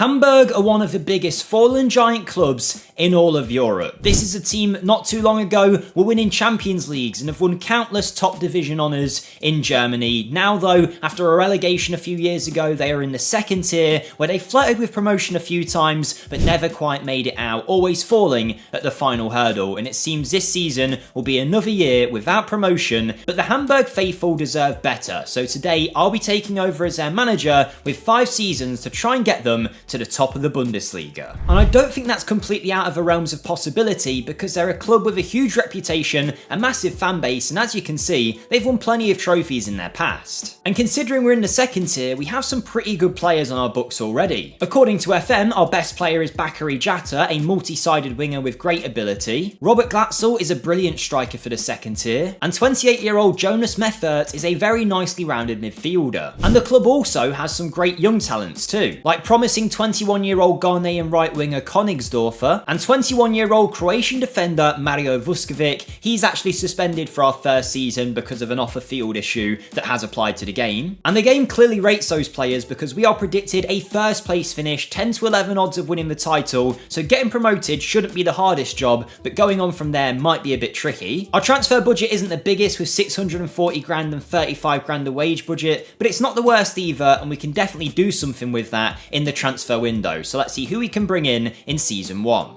Hamburg are one of the biggest fallen giant clubs in all of Europe. This is a team not too long ago were winning Champions Leagues and have won countless top division honours in Germany. Now though, after a relegation a few years ago, they are in the second tier where they flirted with promotion a few times but never quite made it out, always falling at the final hurdle. And it seems this season will be another year without promotion, but the Hamburg faithful deserve better. So today I'll be taking over as their manager with 5 seasons to try and get them to the top of the Bundesliga. And I don't think that's completely out of the realms of possibility because they're a club with a huge reputation, a massive fan base, and as you can see, they've won plenty of trophies in their past. And considering we're in the second tier, we have some pretty good players on our books already. According to FM, our best player is Bakary Jatta, a multi-sided winger with great ability. Robert Glatzel is a brilliant striker for the second tier. And 28-year-old Jonas Meffert is a very nicely rounded midfielder. And the club also has some great young talents too, like promising 21-year-old Ghanaian right winger Königsdorfer and 21-year-old Croatian defender Mario Vuskovic. He's actually suspended for our first season because of an off-the-field issue that has applied to the game. And the game clearly rates those players because we are predicted a first place finish, 10 to 11 odds of winning the title, so getting promoted shouldn't be the hardest job, but going on from there might be a bit tricky. Our transfer budget isn't the biggest with 640 grand and 35 grand a wage budget, but it's not the worst either, and we can definitely do something with that in the transfer window. So let's see who we can bring in season 1.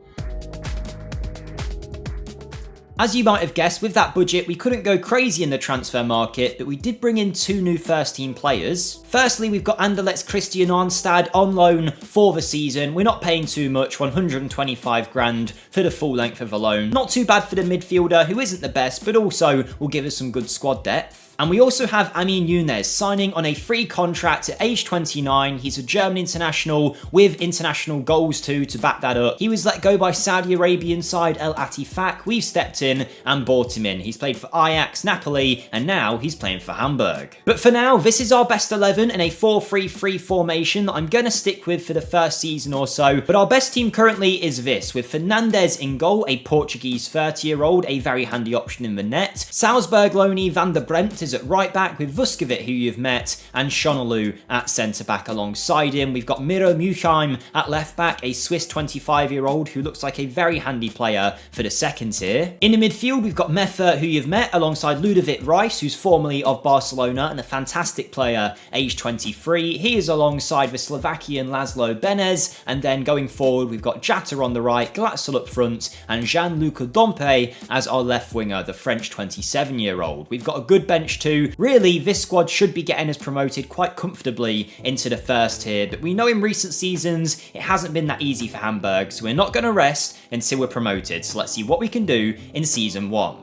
As you might have guessed, with that budget, we couldn't go crazy in the transfer market, but we did bring in 2 new first team players. Firstly, we've got Anderlecht's Christian Arnstad on loan for the season. We're not paying too much, 125 grand for the full length of a loan. Not too bad for the midfielder, who isn't the best, but also will give us some good squad depth. And we also have Amin Younes signing on a free contract at age 29. He's a German international with international goals too to back that up. He was let go by Saudi Arabian side El Attifaq. We've stepped in and bought him in. He's played for Ajax, Napoli, and now he's playing for Hamburg. But for now, this is our best 11 in a 4-3-3 formation that I'm going to stick with for the first season or so. But our best team currently is this, with Fernandes in goal, a Portuguese 30-year-old, a very handy option in the net. Salzburg loanee Van der Bremt is at right back with Vuskovic, who you've met, and Schonelu at centre back alongside him. We've got Miro Muheim at left back, a Swiss 25-year-old who looks like a very handy player for the second tier. In the midfield, we've got Meffert, who you've met, alongside Ludovic Reis, who's formerly of Barcelona and a fantastic player, age 23. He is alongside the Slovakian Laszlo Benez, and then going forward, we've got Jatta on the right, Glatzel up front, and Gianluca Dompe as our left winger, the French 27-year-old. We've got a good bench too. Really, this squad should be getting us promoted quite comfortably into the first tier, but we know in recent seasons it hasn't been that easy for Hamburg, so we're not going to rest until we're promoted. So let's see what we can do in season 1.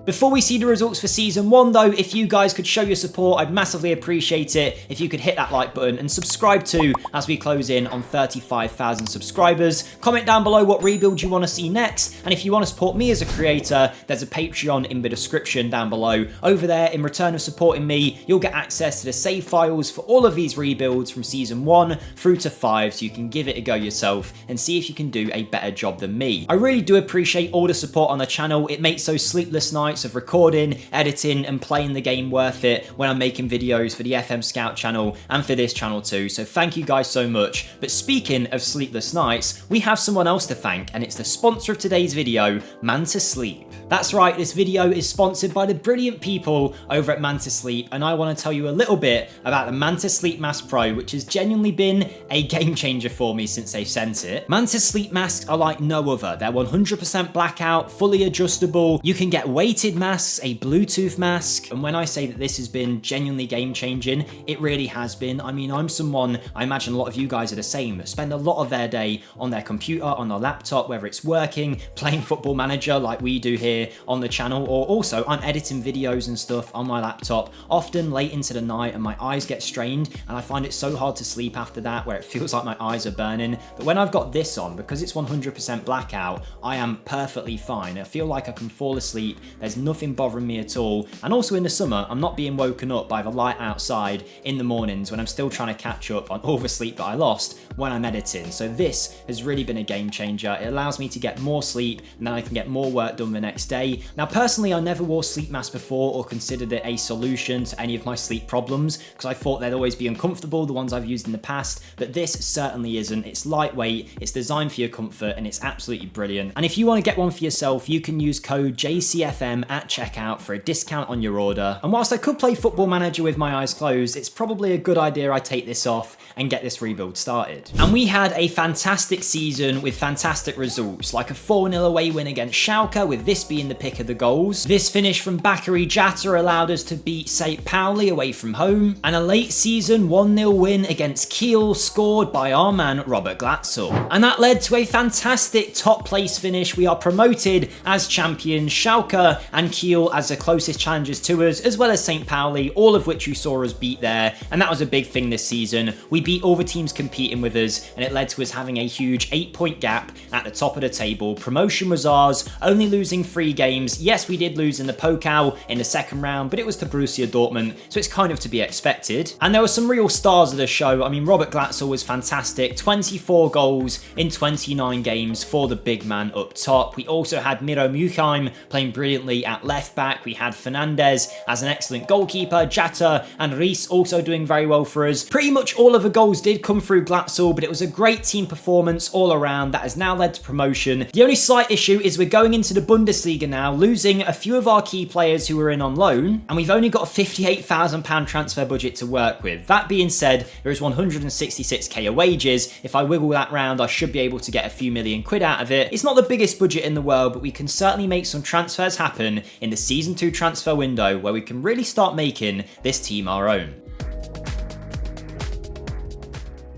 Before we see the results for season 1 though, if you guys could show your support, I'd massively appreciate it if you could hit that like button and subscribe too as we close in on 35,000 subscribers. Comment down below what rebuild you want to see next, and if you want to support me as a creator, there's a Patreon in the description down below. Over there, in return of supporting me, you'll get access to the save files for all of these rebuilds from season 1 through to 5, so you can give it a go yourself and see if you can do a better job than me. I really do appreciate all the support on the channel. It makes those sleepless nights of recording, editing, and playing the game worth it when I'm making videos for the FM Scout channel and for this channel too, so thank you guys so much. But speaking of sleepless nights, we have someone else to thank, and it's the sponsor of today's video, Man to Sleep. That's right, this video is sponsored by the brilliant people over at Man to Sleep, and I want to tell you a little bit about the Man to Sleep Mask Pro, which has genuinely been a game changer for me since they sent it. Man to Sleep masks are like no other. They're 100% blackout, fully adjustable. You can get weighted masks, a Bluetooth mask, and when I say that this has been genuinely game changing, it really has been. I mean, I'm someone, I imagine a lot of you guys are the same, spend a lot of their day on their computer, on their laptop, whether it's working, playing Football Manager like we do here on the channel, or also I'm editing videos and stuff on my laptop, often late into the night, and my eyes get strained, and I find it so hard to sleep after that, where it feels like my eyes are burning. But when I've got this on, because it's 100% blackout, I am perfectly fine. I feel like I can fall asleep. There's There's nothing bothering me at all. And also in the summer, I'm not being woken up by the light outside in the mornings when I'm still trying to catch up on all the sleep that I lost when I'm editing. So this has really been a game changer. It allows me to get more sleep and then I can get more work done the next day. Now personally, I never wore sleep masks before or considered it a solution to any of my sleep problems because I thought they'd always be uncomfortable, the ones I've used in the past, but this certainly isn't. It's lightweight, it's designed for your comfort, and it's absolutely brilliant. And if you want to get one for yourself, you can use code JCFM at checkout for a discount on your order. And whilst I could play Football Manager with my eyes closed, it's probably a good idea I take this off and get this rebuild started. And we had a fantastic season with fantastic results, like a 4-0 away win against Schalke, with this being the pick of the goals. This finish from Bakary Jatta allowed us to beat St. Pauli away from home, and a late season 1-0 win against Kiel scored by our man Robert Glatzel. And that led to a fantastic top place finish. We are promoted as champions, Schalke and Kiel as the closest challengers to us, as well as St. Pauli, all of which you saw us beat there, and that was a big thing this season. We beat all the teams competing with us, and it led to us having a huge 8-point gap at the top of the table. Promotion was ours, only losing 3 games. Yes, we did lose in the Pokal in the second round, but it was to Borussia Dortmund, so it's kind of to be expected. And there were some real stars of the show. I mean, Robert Glatzel was fantastic, 24 goals in 29 games for the big man up top. We also had Miro Mukheim playing brilliantly at left back. We had Fernandez as an excellent goalkeeper, Jatta and Reis also doing very well for us. Pretty much all of the goals did come through Glatzel, but it was a great team performance all around that has now led to promotion. The only slight issue is we're going into the Bundesliga now, losing a few of our key players who were in on loan, and we've only got a £58,000 transfer budget to work with. That being said, there is 166k of wages. If I wiggle that round, I should be able to get a few million quid out of it. It's not the biggest budget in the world, but we can certainly make some transfers happen in the Season 2 transfer window where we can really start making this team our own.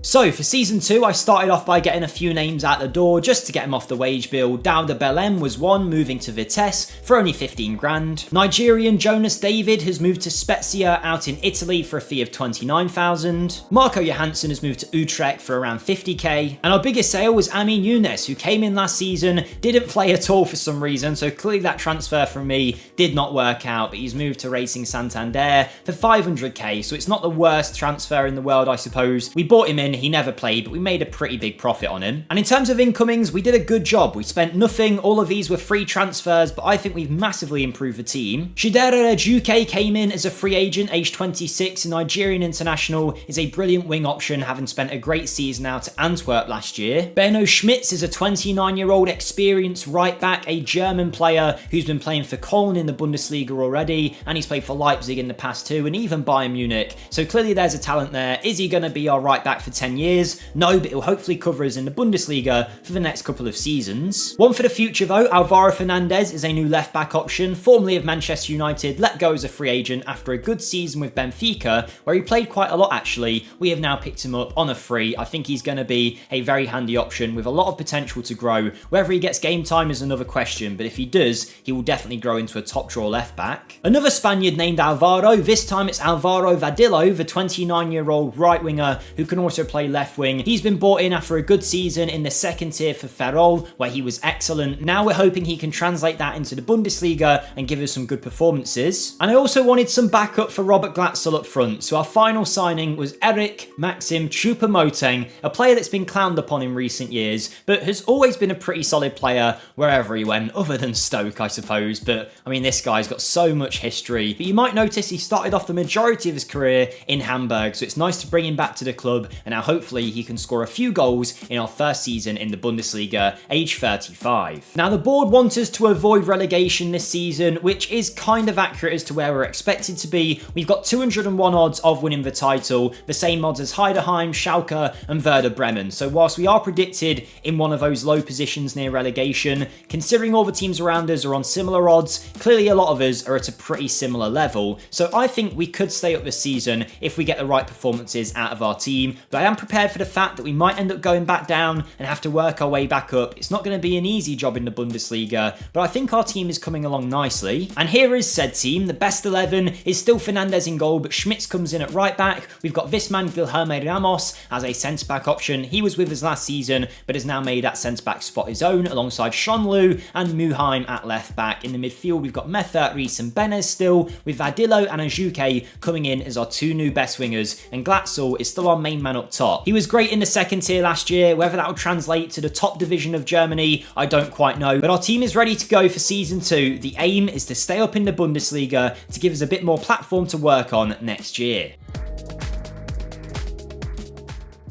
So for Season 2, I started off by getting a few names out the door just to get them off the wage bill. Dauda Belem was one, moving to Vitesse for only 15 grand. Nigerian Jonas David has moved to Spezia out in Italy for a fee of 29,000. Marco Johansson has moved to Utrecht for around 50k. And our biggest sale was Amin Younes, who came in last season, didn't play at all for some reason, so clearly that transfer from me did not work out, but he's moved to Racing Santander for 500k, so it's not the worst transfer in the world, I suppose. We bought him in, he never played, but we made a pretty big profit on him. And in terms of incomings, we did a good job. We spent nothing. All of these were free transfers, but I think we've massively improved the team. Chidera Ejuke came in as a free agent, aged 26, a Nigerian international, is a brilliant wing option, having spent a great season out at Antwerp last year. Benno Schmitz is a 29-year-old experienced right back, a German player who's been playing for Köln in the Bundesliga already, and he's played for Leipzig in the past too, and even Bayern Munich. So clearly there's a talent there. Is he going to be our right back for 10 years? No, but he'll hopefully cover us in the Bundesliga for the next couple of seasons. One for the future though, Alvaro Fernandez is a new left back option, formerly of Manchester United, let go as a free agent after a good season with Benfica, where he played quite a lot actually. We have now picked him up on a free. I think he's going to be a very handy option with a lot of potential to grow. Whether he gets game time is another question, but if he does, he will definitely grow into a top draw left back. Another Spaniard named Alvaro, this time it's Alvaro Vadillo, the 29-year-old right winger who can also play left wing. He's been brought in after a good season in the second tier for Ferrol, where he was excellent. Now we're hoping he can translate that into the Bundesliga and give us some good performances. And I also wanted some backup for Robert Glatzel up front, so our final signing was Eric Maxim Choupo-Moting, a player that's been clowned upon in recent years, but has always been a pretty solid player wherever he went, other than Stoke, I suppose. But I mean, this guy's got so much history. But you might notice he started off the majority of his career in Hamburg, so it's nice to bring him back to the club, and now hopefully he can score a few goals in our first season in the Bundesliga, age 35. Now the board want us to avoid relegation this season, which is kind of accurate as to where we're expected to be. We've got 201 odds of winning the title, the same odds as Heidenheim, Schalke and Werder Bremen. So whilst we are predicted in one of those low positions near relegation, considering all the teams around us are on similar odds, clearly a lot of us are at a pretty similar level. So I think we could stay up this season if we get the right performances out of our team, but I am prepared for the fact that we might end up going back down and have to work our way back up. It's not going to be an easy job in the Bundesliga, but I think our team is coming along nicely. And here is said team. The best 11 is still Fernandes in goal, but Schmitz comes in at right back. We've got Visman Guilherme Ramos as a centre-back option. He was with us last season, but has now made that centre-back spot his own, alongside Schonlu and Muheim at left back. In the midfield, we've got Metha, Rees and Benes still, with Vadillo and Ajuke coming in as our two new best wingers, and Glatzel is still our main man up top. He was great in the second tier last year. Whether that will translate to the top division of Germany, I don't quite know, but our team is ready to go for season 2. The aim is to stay up in the Bundesliga to give us a bit more platform to work on next year.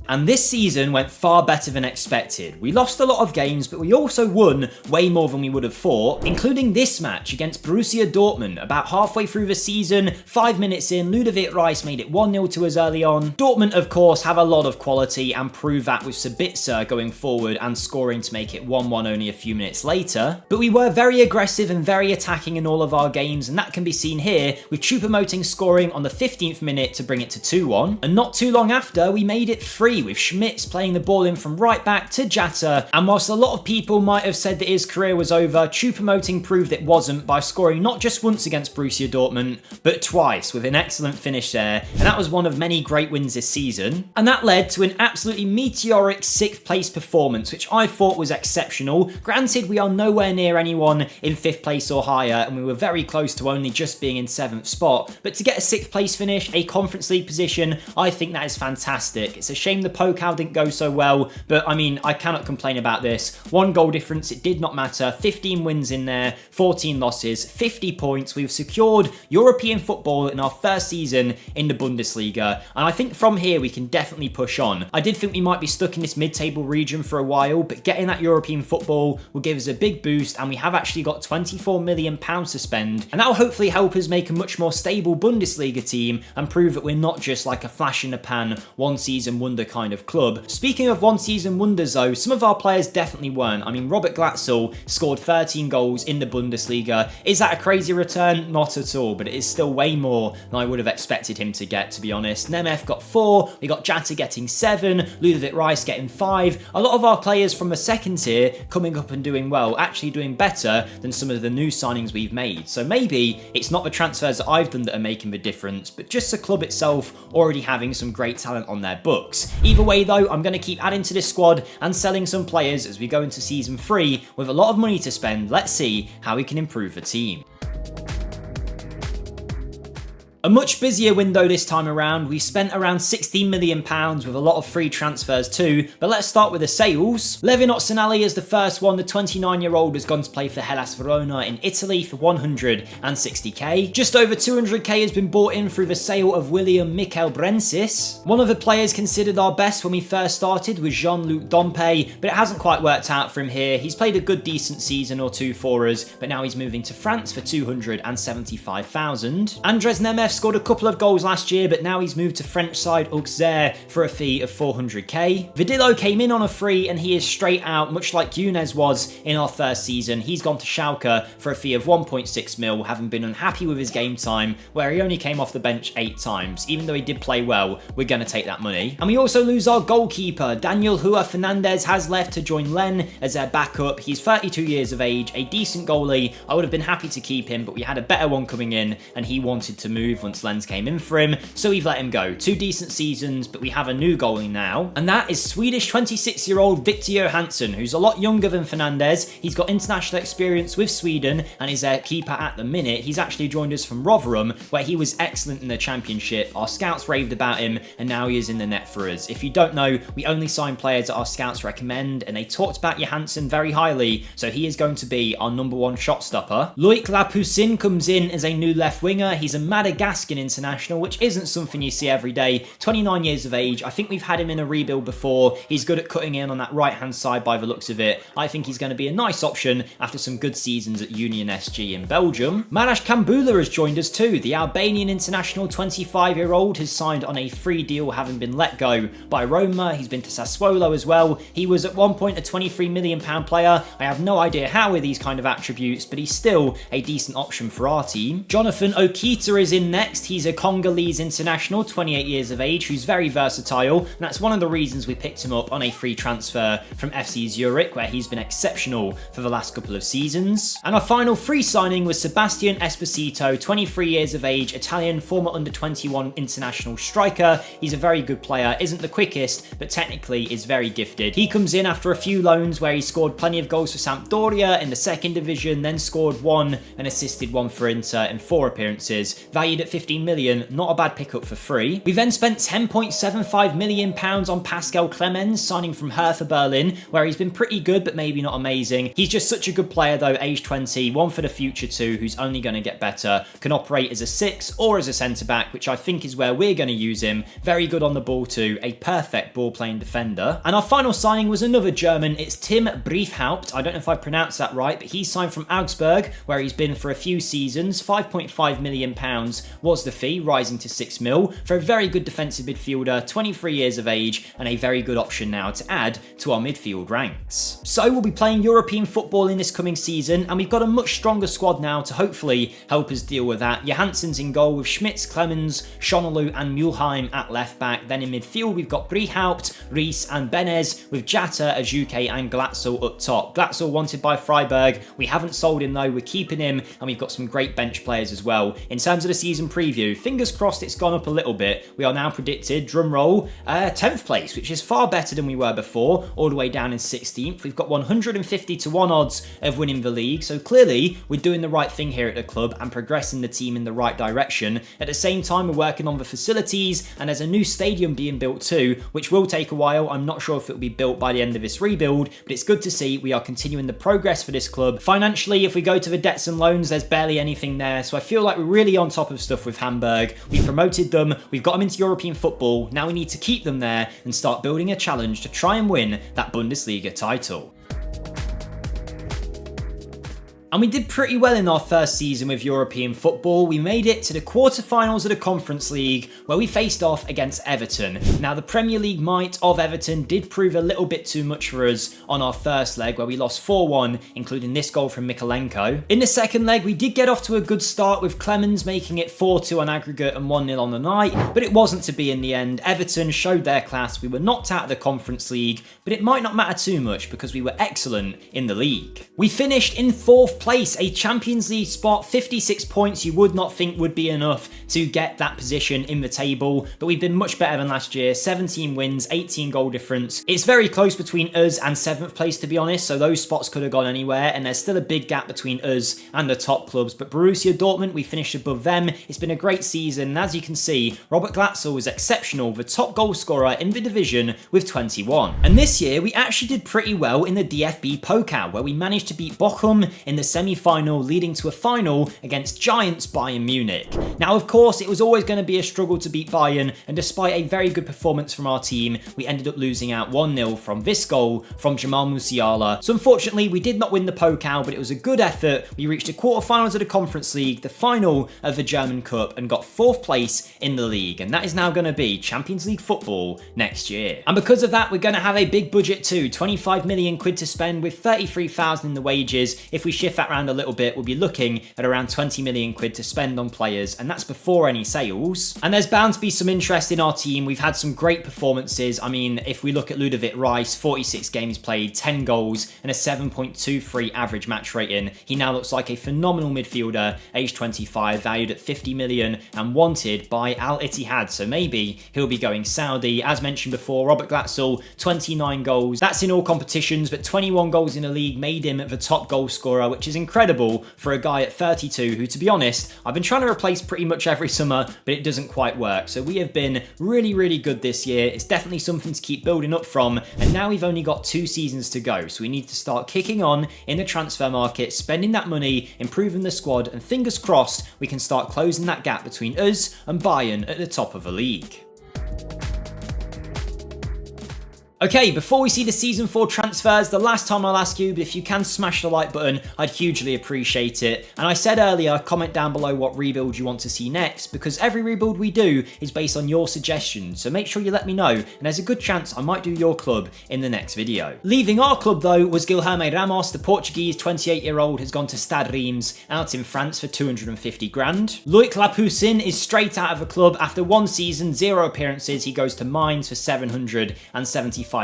And this season went far better than expected. We lost a lot of games, but we also won way more than we would have thought, including this match against Borussia Dortmund. About halfway through the season, 5 minutes in, Ludovic Reis made it 1-0 to us early on. Dortmund, of course, have a lot of quality and prove that with Sabitzer going forward and scoring to make it 1-1 only a few minutes later. But we were very aggressive and very attacking in all of our games, and that can be seen here with Choupo-Moting scoring on the 15th minute to bring it to 2-1. And not too long after, we made it 3 with Schmitz playing the ball in from right back to Jatta, and whilst a lot of people might have said that his career was over, Choupo-Moting proved it wasn't by scoring not just once against Borussia Dortmund, but twice with an excellent finish there, and that was one of many great wins this season. And that led to an absolutely meteoric 6th place performance, which I thought was exceptional. Granted, we are nowhere near anyone in 5th place or higher, and we were very close to only just being in 7th spot, but to get a 6th place finish, a Conference League position, I think that is fantastic. It's a shame the Pokal didn't go so well, but I mean, I cannot complain about this. 1 goal difference, it did not matter. 15 wins in there, 14 losses, 50 points. We've secured European football in our first season in the Bundesliga, and I think from here we can definitely push on. I did think we might be stuck in this mid-table region for a while, but getting that European football will give us a big boost, and we have actually got £24 million to spend, and that will hopefully help us make a much more stable Bundesliga team and prove that we're not just like a flash in the pan, one season wonder kind of club. Speaking of one season wonders though, some of our players definitely weren't. I mean, Robert Glatzel scored 13 goals in the Bundesliga. Is that a crazy return? Not at all, but it is still way more than I would have expected him to get, to be honest. Nemeth got 4, we got Jatta getting 7, Ludovic Reis getting 5. A lot of our players from the second tier coming up and doing well, actually doing better than some of the new signings we've made. So maybe it's not the transfers that I've done that are making the difference, but just the club itself already having some great talent on their books. Either way though, I'm going to keep adding to this squad and selling some players as we go into season 3 with a lot of money to spend. Let's see how we can improve the team. A much busier window this time around. We spent around £16 million with a lot of free transfers too, but let's start with the sales. Levin Otsanali is the first one. The 29-year-old has gone to play for Hellas Verona in Italy for 160k. Just over 200k has been bought in through the sale of William Mikel Brensis. One of the players considered our best when we first started was Jean-Luc Dompe, but it hasn't quite worked out for him here. He's played a good decent season or two for us, but now he's moving to France for 275,000. Andres Nemeth scored a couple of goals last year, but now he's moved to French side Auxerre for a fee of 400k. Vadillo came in on a free and he is straight out, much like Younes was in our first season. He's gone to Schalke for a fee of 1.6 mil, having been unhappy with his game time, where he only came off the bench 8 times. Even though he did play well, we're going to take that money. And we also lose our goalkeeper. Daniel Hua Fernandez has left to join Len as their backup. He's 32 years of age, a decent goalie. I would have been happy to keep him, but we had a better one coming in and he wanted to move once Lens came in for him, so we've let him go. 2 decent seasons, but we have a new goalie now, and that is Swedish 26-year-old Victor Johansson, who's a lot younger than Fernandez. He's got international experience with Sweden and is their keeper at the minute. He's actually joined us from Rotherham, where he was excellent in the championship. Our scouts raved about him, and now he is in the net for us. If you don't know, we only sign players that our scouts recommend, and they talked about Johansson very highly, so he is going to be our #1 shot stopper. Loic Lapoussin comes in as a new left winger. He's a Madagascan international, which isn't something you see every day. 29 years of age. I think we've had him in a rebuild before. He's good at cutting in on that right hand side by the looks of it. I think he's going to be a nice option after some good seasons at Union SG in Belgium. Marash Kambula has joined us too. The Albanian international 25-year-old has signed on a free deal, having been let go by Roma. He's been to Sassuolo as well. He was at one point a £23 million player. I have no idea how with these kind of attributes, but he's still a decent option for our team. Jonathan Okita is in next, he's a Congolese international, 28 years of age, who's very versatile, and that's one of the reasons we picked him up on a free transfer from FC Zurich, where he's been exceptional for the last couple of seasons. And our final free signing was Sebastian Esposito, 23 years of age, Italian, former under-21 international striker. He's a very good player, isn't the quickest, but technically is very gifted. He comes in after a few loans where he scored plenty of goals for Sampdoria in the second division, then scored one and assisted one for Inter in 4 appearances, valued at 15 million, not a bad pickup for free. We then spent £10.75 million on Pascal Clemens, signing from Hertha Berlin, where he's been pretty good, but maybe not amazing. He's just such a good player though, age 20, one for the future too, who's only going to get better, can operate as a 6 or as a centre-back, which I think is where we're going to use him. Very good on the ball too, a perfect ball-playing defender. And our final signing was another German, it's Tim Briefhaupt. I don't know if I pronounced that right, but he signed from Augsburg, where he's been for a few seasons. £5.5 million was the fee, rising to 6 mil, for a very good defensive midfielder, 23 years of age, and a very good option now to add to our midfield ranks. So we'll be playing European football in this coming season, and we've got a much stronger squad now to hopefully help us deal with that. Johansson's in goal with Schmitz, Clemens, Schonelu and Mulheim at left back. Then in midfield we've got Briefhaupt, Rees and Benez, with Jatta, Ajuke and Glatzel up top. Glatzel wanted by Freiburg, we haven't sold him though, we're keeping him, and we've got some great bench players as well. In terms of the season preview, fingers crossed it's gone up a little bit. We are now predicted, drumroll, 10th place, which is far better than we were before, all the way down in 16th. We've got 150 to 1 odds of winning the league, so clearly we're doing the right thing here at the club and progressing the team in the right direction. At the same time, we're working on the facilities, and there's a new stadium being built too, which will take a while. I'm not sure if it will be built by the end of this rebuild, but it's good to see we are continuing the progress for this club. Financially, if we go to the debts and loans, there's barely anything there, so I feel like we're really on top of stuff with Hamburg. We've promoted them, we've got them into European football, now we need to keep them there and start building a challenge to try and win that Bundesliga title. And we did pretty well in our first season with European football. We made it to the quarterfinals of the Conference League, where we faced off against Everton. Now, the Premier League might of Everton did prove a little bit too much for us on our first leg, where we lost 4-1, including this goal from Mikolenko. In the second leg, we did get off to a good start with Clemens making it 4-2 on aggregate and 1-0 on the night, but it wasn't to be in the end. Everton showed their class. We were knocked out of the Conference League, but it might not matter too much because we were excellent in the league. We finished in 4th place, a Champions League spot, 56 points. You would not think would be enough to get that position in the table, but we've been much better than last year. 17 wins, 18 goal difference. It's very close between us and 7th place, to be honest, so those spots could have gone anywhere, and there's still a big gap between us and the top clubs. But Borussia Dortmund, we finished above them. It's been a great season, and as you can see, Robert Glatzel was exceptional, the top goal scorer in the division with 21. And this year, we actually did pretty well in the DFB Pokal, where we managed to beat Bochum in the semi-final, leading to a final against giants Bayern Munich. Now, of course, it was always going to be a struggle to beat Bayern, and despite a very good performance from our team, we ended up losing out 1-0 from this goal from Jamal Musiala. So unfortunately, we did not win the Pokal, but it was a good effort. We reached the quarterfinals of the Conference League, the final of the German Cup, and got 4th place in the league, and that is now going to be Champions League football next year. And because of that, we're going to have a big budget too, 25 million quid to spend, with 33,000 in the wages. If we shift that around a little bit, we'll be looking at around 20 million quid to spend on players, and that's before any sales. And there's bound to be some interest in our team. We've had some great performances. I mean, if we look at Ludovic Rice, 46 games played, 10 goals and a 7.23 average match rating. He now looks like a phenomenal midfielder, age 25, valued at 50 million and wanted by Al Ittihad, so maybe he'll be going Saudi. As mentioned before, Robert Glatzel, 29 goals. That's in all competitions, but 21 goals in the league made him the top goal scorer, which is incredible for a guy at 32 who, to be honest, I've been trying to replace pretty much every summer, but it doesn't quite work. So we have been really, really good this year. It's definitely something to keep building up from, and now we've only got 2 seasons to go, so we need to start kicking on in the transfer market, spending that money, improving the squad, and fingers crossed we can start closing that gap between us and Bayern at the top of the league. Okay, before we see the Season 4 transfers, the last time I'll ask you, but if you can smash the like button, I'd hugely appreciate it. And I said earlier, comment down below what rebuild you want to see next, because every rebuild we do is based on your suggestions, so make sure you let me know, and there's a good chance I might do your club in the next video. Leaving our club though was Guilherme Ramos. The Portuguese 28-year-old has gone to Stade Reims out in France for 250 grand. Loic Lapoussin is straight out of a club after 1 season, 0 appearances. He goes to Mainz for 775,000.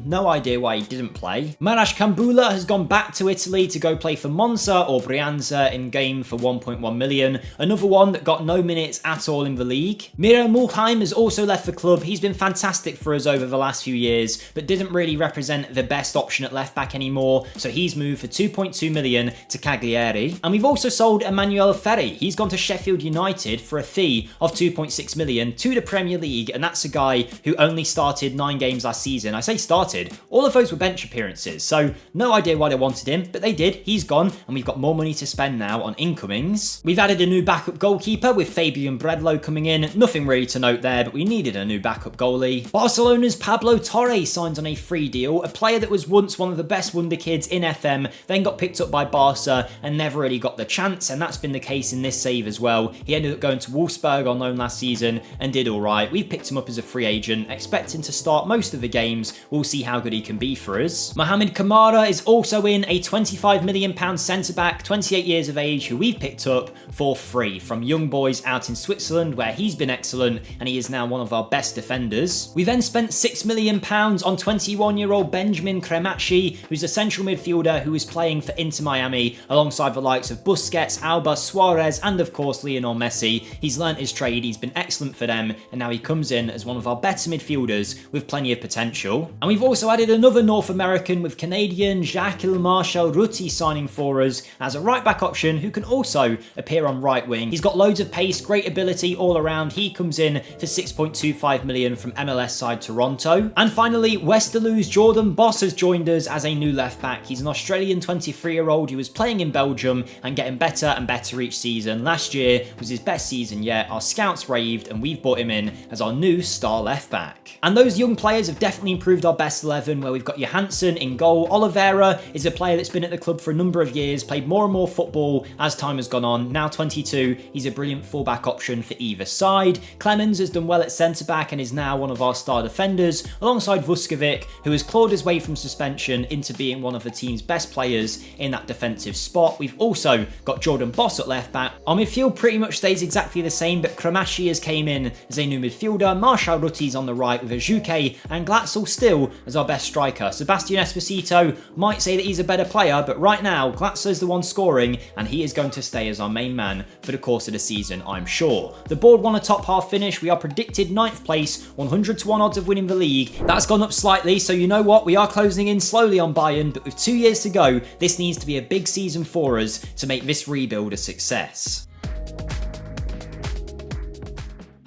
No idea why he didn't play. Marash Kambula has gone back to Italy to go play for Monza or Brianza in game for 1.1 million. Another one that got no minutes at all in the league. Miro Mulheim has also left the club. He's been fantastic for us over the last few years, but didn't really represent the best option at left back anymore, so he's moved for 2.2 million to Cagliari. And we've also sold Emmanuel Ferri. He's gone to Sheffield United for a fee of 2.6 million to the Premier League, and that's a guy who only started 9 games last season. I say started, all of those were bench appearances, so no idea why they wanted him, but they did. He's gone, and we've got more money to spend now on incomings. We've added a new backup goalkeeper with Fabian Bredlow coming in. Nothing really to note there, but we needed a new backup goalie. Barcelona's Pablo Torre signed on a free deal, a player that was once one of the best wonder kids in FM, then got picked up by Barca and never really got the chance, and that's been the case in this save as well. He ended up going to Wolfsburg on loan last season and did alright. We've picked him up as a free agent, expecting to start most of the games. We'll see how good he can be for us. Mohamed Kamara is also in, a £25 million centre-back, 28 years of age, who we've picked up for free from Young Boys out in Switzerland, where he's been excellent and he is now one of our best defenders. We then spent £6 million on 21-year-old Benjamin Cremacci, who's a central midfielder who is playing for Inter Miami alongside the likes of Busquets, Alba, Suarez, and of course Lionel Messi. He's learnt his trade, he's been excellent for them, and now he comes in as one of our better midfielders with plenty of potential. And we've also added another North American with Canadian Jacques-Marshall Ruti signing for us as a right-back option who can also appear on right wing. He's got loads of pace, great ability all around. He comes in for 6.25 million from MLS side Toronto. And finally, Westerlo's Jordan Boss has joined us as a new left-back. He's an Australian 23-year-old who was playing in Belgium and getting better and better each season. Last year was his best season yet. Our scouts raved and we've brought him in as our new star left-back. And those young players have definitely improved our best 11, where we've got Johansson in goal. Oliveira is a player that's been at the club for a number of years, played more and more football as time has gone on. Now 22, he's a brilliant fullback option for either side. Clemens has done well at centre-back and is now one of our star defenders, alongside Vuskovic, who has clawed his way from suspension into being one of the team's best players in that defensive spot. We've also got Jordan Boss at left-back. Our midfield pretty much stays exactly the same, but Kramashi has came in as a new midfielder. Marshall Rutti's on the right with Ajuke, and Glatzel still as our best striker. Sebastian Esposito might say that he's a better player, but right now Glatzel is the one scoring, and he is going to stay as our main man for the course of the season, I'm sure. The board won a top half finish. We are predicted 9th place, 100 to 1 odds of winning the league. That's gone up slightly, so you know what? We are closing in slowly on Bayern, but with 2 years to go, this needs to be a big season for us to make this rebuild a success.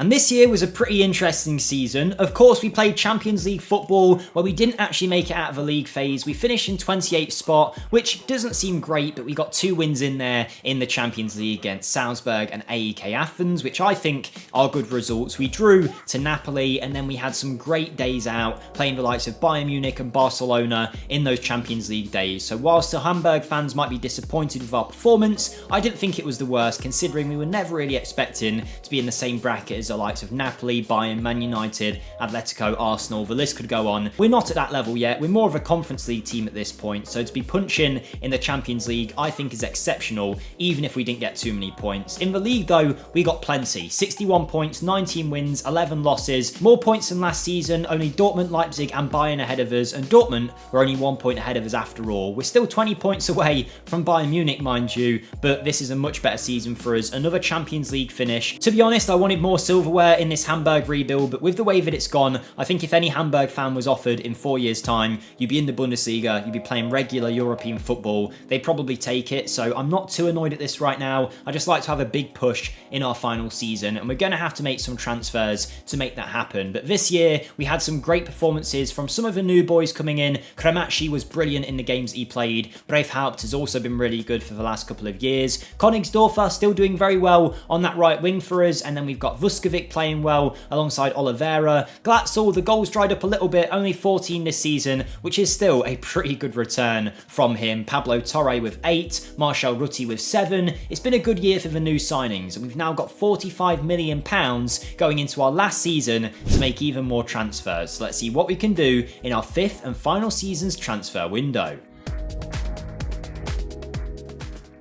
And this year was a pretty interesting season. Of course, we played Champions League football where we didn't actually make it out of the league phase. We finished in 28th spot, which doesn't seem great, but we got 2 wins in there in the Champions League against Salzburg and AEK Athens, which I think are good results. We drew to Napoli, and then we had some great days out playing the likes of Bayern Munich and Barcelona in those Champions League days. So whilst the Hamburg fans might be disappointed with our performance, I didn't think it was the worst, considering we were never really expecting to be in the same bracket as the likes of Napoli, Bayern, Man United, Atletico, Arsenal. The list could go on. We're not at that level yet. We're more of a Conference League team at this point, so to be punching in the Champions League I think is exceptional, even if we didn't get too many points. In the league though, we got plenty. 61 points, 19 wins, 11 losses, more points than last season. Only Dortmund, Leipzig and Bayern ahead of us, and Dortmund were only 1 point ahead of us after all. We're still 20 points away from Bayern Munich, mind you, but this is a much better season for us. Another Champions League finish. To be honest, I wanted more silverware in this Hamburg rebuild, but with the way that it's gone, I think if any Hamburg fan was offered in 4 years' time, you'd be in the Bundesliga, you'd be playing regular European football, they'd probably take it, so I'm not too annoyed at this right now. I just like to have a big push in our final season, and we're going to have to make some transfers to make that happen. But this year, we had some great performances from some of the new boys coming in. Kramachi was brilliant in the games that he played. Braithhaupt has also been really good for the last couple of years. Königsdorfer still doing very well on that right wing for us, and then we've got Vuskovic Vuskovic playing well alongside Oliveira. Glatzel, the goals dried up a little bit, only 14 this season, which is still a pretty good return from him. Pablo Torre with 8, Marshall Rutti with 7. It's been a good year for the new signings, and we've now got £45 million going into our last season to make even more transfers. So let's see what we can do in our 5th and final season's transfer window.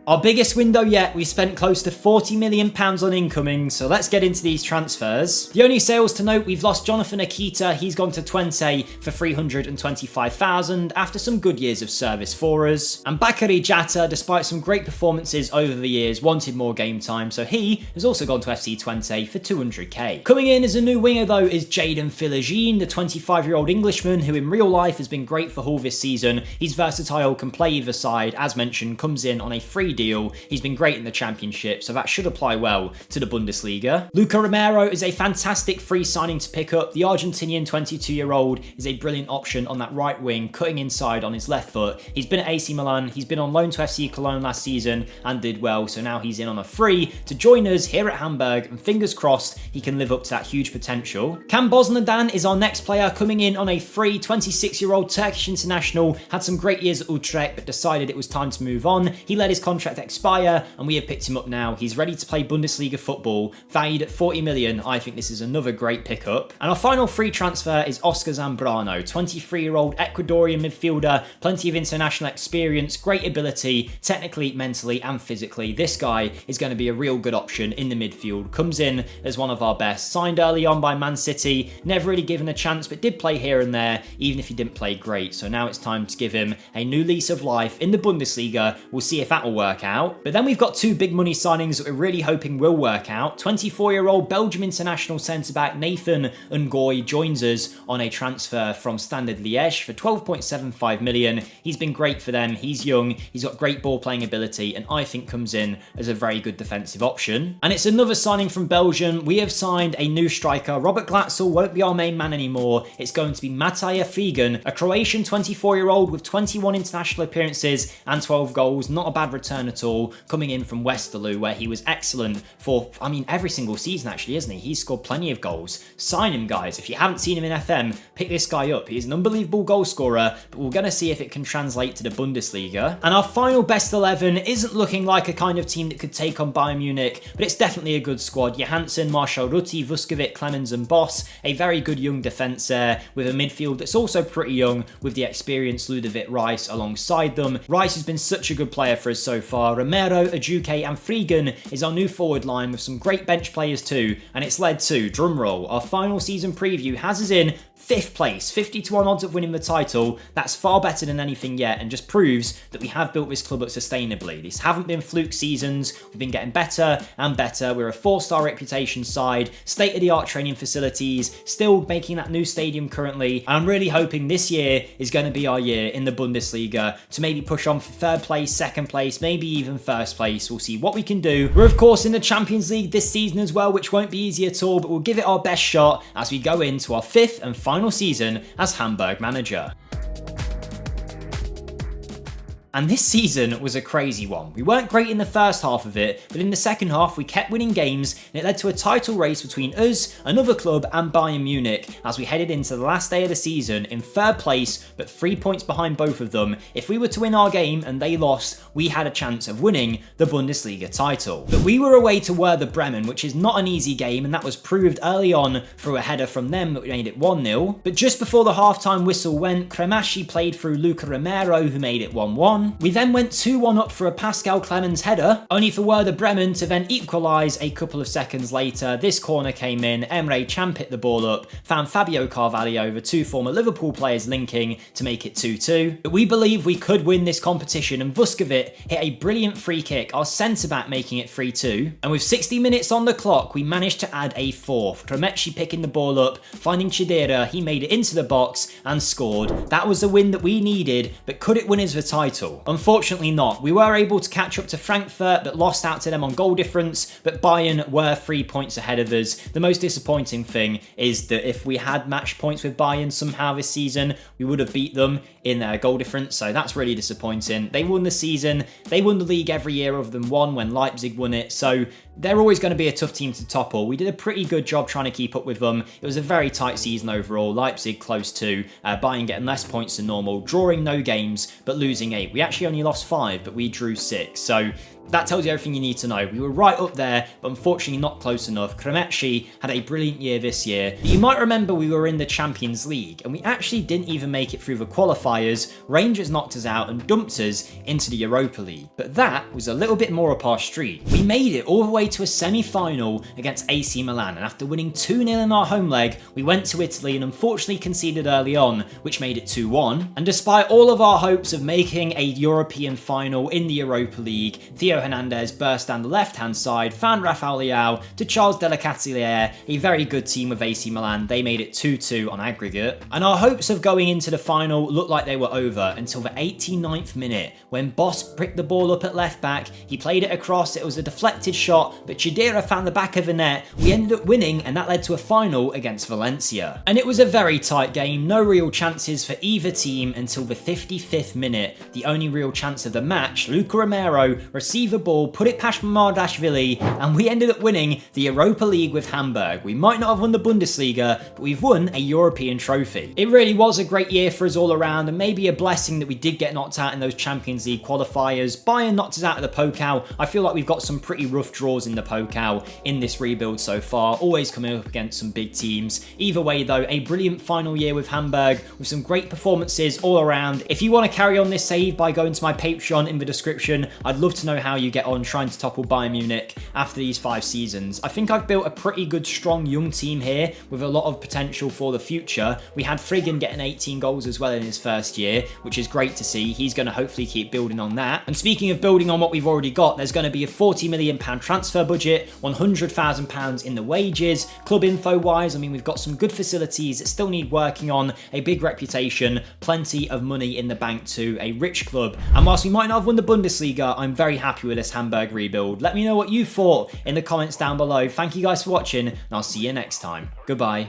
Our biggest window yet, we spent close to £40 million on incoming, so let's get into these transfers. The only sales to note, we've lost Jonathan Akita, he's gone to Twente for $325,000 after some good years of service for us. And Bakary Jatta, despite some great performances over the years, wanted more game time, so he has also gone to FC Twente for $200k. Coming in as a new winger though is Jadon Philogene, the 25-year-old Englishman who in real life has been great for Hull this season. He's versatile, can play either side, as mentioned, comes in on a free deal. He's been great in the Championship, so that should apply well to the Bundesliga. Luca Romero is a fantastic free signing to pick up. The Argentinian 22-year-old is a brilliant option on that right wing, cutting inside on his left foot. He's been at AC Milan, he's been on loan to FC Cologne last season and did well, so now he's in on a free to join us here at Hamburg, and fingers crossed he can live up to that huge potential. Can Bosnadan is our next player, coming in on a free. 26-year-old Turkish international, had some great years at Utrecht but decided it was time to move on. He let his contract expire and we have picked him up now. He's ready to play Bundesliga football, valued at 40 million. I think this is another great pickup. And our final free transfer is Oscar Zambrano, 23-year-old Ecuadorian midfielder, plenty of international experience, great ability, technically, mentally and physically. This guy is going to be a real good option in the midfield. Comes in as one of our best, signed early on by Man City, never really given a chance but did play here and there, even if he didn't play great. So now it's time to give him a new lease of life in the Bundesliga. We'll see if that will work out. But then we've got two big money signings that we're really hoping will work out. 24-year-old Belgium international centre-back Nathan Ngoy joins us on a transfer from Standard Liège for 12.75 million. He's been great for them. He's young, he's got great ball playing ability, and I think comes in as a very good defensive option. And it's another signing from Belgium. We have signed a new striker. Robert Glatzel won't be our main man anymore. It's going to be Mataja Figan, a Croatian 24-year-old with 21 international appearances and 12 goals. Not a bad return at all, coming in from Westerlo, where he was excellent for, every single season actually, isn't he? He's scored plenty of goals. Sign him, guys. If you haven't seen him in FM, pick this guy up. He's an unbelievable goal scorer, but we're going to see if it can translate to the Bundesliga. And our final best 11 isn't looking like a kind of team that could take on Bayern Munich, but it's definitely a good squad. Johansson, Marshall Rutti, Vuskovic, Clemens and Boss, a very good young defence there, with a midfield that's also pretty young, with the experienced Ludovic Rice alongside them. Rice has been such a good player for us so far. Romero, Ajuke and Frigan is our new forward line with some great bench players too, and it's led to, drumroll, our final season preview has us in 5th place, 50-1 odds of winning the title. That's far better than anything yet, and just proves that we have built this club up sustainably. These haven't been fluke seasons, we've been getting better and better. We're a 4-star reputation side, state-of-the-art training facilities, still making that new stadium currently, and I'm really hoping this year is going to be our year in the Bundesliga to maybe push on for 3rd place, 2nd place, maybe even 1st place. We'll see what we can do. We're of course in the Champions League this season as well, which won't be easy at all, but we'll give it our best shot as we go into our 5th and final season as Hamburg manager. And this season was a crazy one. We weren't great in the first half of it, but in the second half we kept winning games, and it led to a title race between us, another club and Bayern Munich as we headed into the last day of the season in 3rd place but 3 points behind both of them. If we were to win our game and they lost, we had a chance of winning the Bundesliga title. But we were away to Werder Bremen, which is not an easy game, and that was proved early on through a header from them that made it 1-0. But just before the half-time whistle went, Cremaschi played through Luca Romero who made it 1-1. We then went 2-1 up for a Pascal Clemens header, only for Werder Bremen to then equalise a couple of seconds later. This corner came in, Emre Can hit the ball up, found Fabio Carvalho, the 2 former Liverpool players linking to make it 2-2. But we believe we could win this competition, and Vuskovic hit a brilliant free kick, our centre-back making it 3-2. And with 60 minutes on the clock, we managed to add a 4th. Cremaschi picking the ball up, finding Chidera, he made it into the box and scored. That was the win that we needed, but could it win us the title? title? Unfortunately not. We were able to catch up to Frankfurt, but lost out to them on goal difference, but Bayern were 3 points ahead of us. The most disappointing thing is that if we had match points with Bayern somehow this season, we would have beat them in their goal difference, so that's really disappointing. They won the season, they won the league every year other than one when Leipzig won it, so they're always going to be a tough team to topple. We did a pretty good job trying to keep up with them. It was a very tight season overall. Leipzig close to, Bayern getting less points than normal, drawing no games, but losing 8. We actually only lost 5, but we drew 6, so that tells you everything you need to know. We were right up there, but unfortunately not close enough. Kremetchi had a brilliant year this year. You might remember we were in the Champions League, and we actually didn't even make it through the qualifiers. Rangers knocked us out and dumped us into the Europa League. But that was a little bit more up our street. We made it all the way to a semi-final against AC Milan, and after winning 2-0 in our home leg, we went to Italy and unfortunately conceded early on, which made it 2-1. And despite all of our hopes of making a European final in the Europa League, Theo Hernandez burst down the left-hand side, found Rafael Leao to Charles de la Catiliere, a very good team with AC Milan. They made it 2-2 on aggregate. And our hopes of going into the final looked like they were over until the 89th minute, when Boss pricked the ball up at left back. He played it across, it was a deflected shot, but Chidera found the back of the net. We ended up winning, and that led to a final against Valencia. And it was a very tight game, no real chances for either team until the 55th minute. The only real chance of the match, Luca Romero received the ball, put it past Mamardashvili, and we ended up winning the Europa League with Hamburg. We might not have won the Bundesliga, but we've won a European trophy. It really was a great year for us all around, and maybe a blessing that we did get knocked out in those Champions League qualifiers. Bayern knocked us out of the Pokal. I feel like we've got some pretty rough draws in the Pokal in this rebuild so far, always coming up against some big teams. Either way though, a brilliant final year with Hamburg, with some great performances all around. If you want to carry on this save by going to my Patreon in the description, I'd love to know how you get on trying to topple Bayern Munich after these 5 seasons. I think I've built a pretty good, strong, young team here with a lot of potential for the future. We had Friggin getting 18 goals as well in his first year, which is great to see. He's going to hopefully keep building on that. And speaking of building on what we've already got, there's going to be a £40 million transfer budget, £100,000 in the wages. Club info wise, I mean, we've got some good facilities that still need working on, a big reputation, plenty of money in the bank too, a rich club. And whilst we might not have won the Bundesliga, I'm very happy with this Hamburg rebuild. Let me know what you thought in the comments down below. Thank you guys for watching, and I'll see you next time. Goodbye.